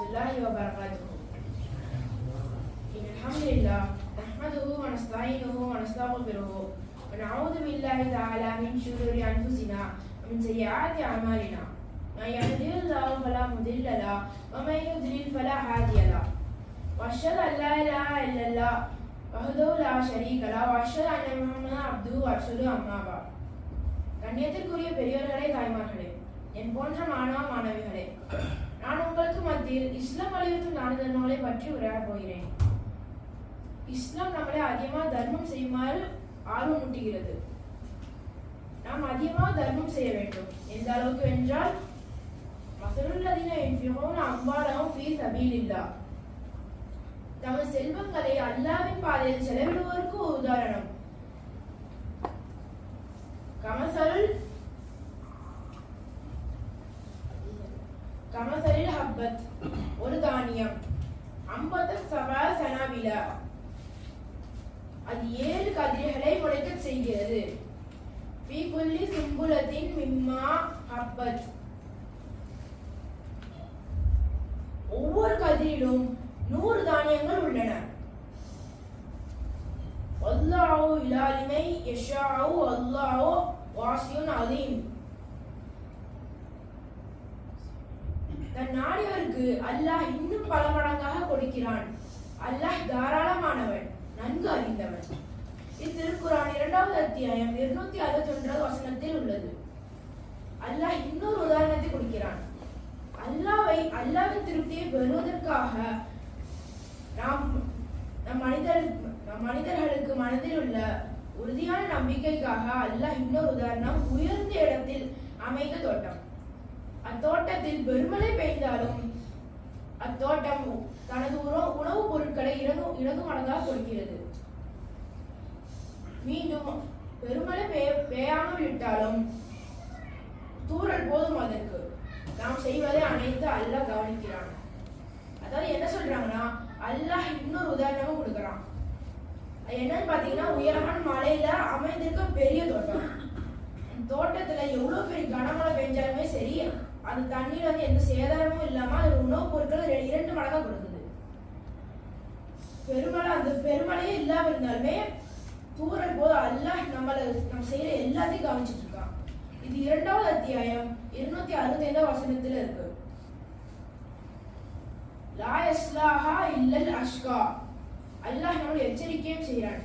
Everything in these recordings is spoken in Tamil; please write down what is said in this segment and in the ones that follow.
الله وبركاته. إن الحمد لله نحمده ونستعينه ونستغفره ونعوذ بالله تعالى من شرور أنفسنا ومن سيئات أعمالنا. من يهده الله فلا مضل له ومن يضلل فلا هادي له. وأشهد أن لا إله إلا الله وحده لا شريك له وأشهد أن محمدا عبده ورسوله أما بعد. கண்ணியத்திற்குரிய பெரியவர்களே, தாய்மார்களே, என் போன்ற மாணவ மாணவிகளே, நான் உங்களுக்கு மத்தியில் இஸ்லாம் வலியுறுத்தும் தான தர்மங்களை பற்றி உரையாடப் போகிறேன். இஸ்லாம் நம்மளை அதிகமாக தர்மம் செய்யுமாறு ஆர்வம் ஊட்டுகிறது. நாம் அதிகமாக தர்மம் செய்ய வேண்டும். எந்த அளவுக்கு என்றால், மஸலுல்லதீன யுன்ஃபிகூன அம்வாலஹும் ஃபீ ஸபீலில்லாஹ், தமது செல்வங்களை அல்லாஹ்வின் பாதையில் செலவிடுவோருக்கு ஒரு உதாரணம். கமசலில் ஹப்பத், ஒரு தானியம், அம்பத சபா சனாபில, அது 7 கதிர்களை முளைக்க செய்கிறது. ஃபீ குல்லி சும்புலத்தின் மிம்மா ஹப்பத், ஒவ்வொரு கதிரிலும் 100 தானியங்கள் உள்ளன. வல்லாஹு இலா லிமை யஷாஉ வல்லாஹு வாசியுன் அலீம், தன் நாடியவருக்கு அல்லாஹ் இன்னும் பல மடங்காக கொடுக்கிறான். அல்லாஹ் தாராளமானவன், நன்கு அறிந்தவன். இத்திருக்குரான் 2வது அத்தியாயம் 261வது வசனத்தில் உள்ளது. அல்லாஹ் இன்னொரு உதாரணத்தை கொடுக்கிறான். அல்லாஹ்வின் திருப்தியை பெறுவதற்காக நம் மனிதர்களுக்கு மனதில் உள்ள உறுதியான நம்பிக்கைக்காக அல்லாஹ் இன்னொரு உதாரணம், உயர்ந்த இடத்தில் அமைந்த தோட்டம். அத்தோட்டத்தில் பெருமழை பெய்தாலும் அத்தோட்டம் தனது உணவுப் பொருட்களை இறங்கு மடங்காக கொடுக்கிறது. மீண்டும் பெருமழை பெய்யாமல் விட்டாலும் தூறல் போதும் அதற்கு. நாம் செய்வதை அனைத்து அல்லாஹ் கவனிக்கிறான். அதாவது என்ன சொல்றாங்கன்னா, அல்லாஹ் இன்னொரு உதாரணமும் கொடுக்குறான். என்னன்னு பாத்தீங்கன்னா, உயரமான மலையில அமைந்திருக்க பெரிய தோட்டம். தோட்டத்துல எவ்வளவு பெரிய கனமழை பெஞ்சாலுமே சரி, அந்த தண்ணீர் எந்த சேதாரமும் இல்லாம அது உணவுப் பொருட்கள் 2 மடங்கா கொடுக்குது. அந்த பெருமழையே இல்லாம இருந்தாலுமே தூறல் போது அல்லாஹ் நம்ம செய்யற எல்லாத்தையும் கவனிச்சுட்டு இருக்கான். இது 2வது அத்தியாயம் 265வது வசனத்துல இருக்கு. லா யஸ்லாஹா இல்லல் அஷ்கா, அல்லாஹ் நம்மளை எச்சரிக்கையும் செய்கிறான்.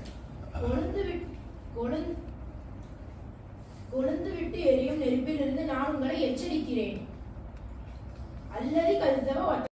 கொழுந்து விட்டு எரியும் நெருப்பிலிருந்து நான் உங்களை எச்சரிக்கிறேன். அல்லது கருத்தவ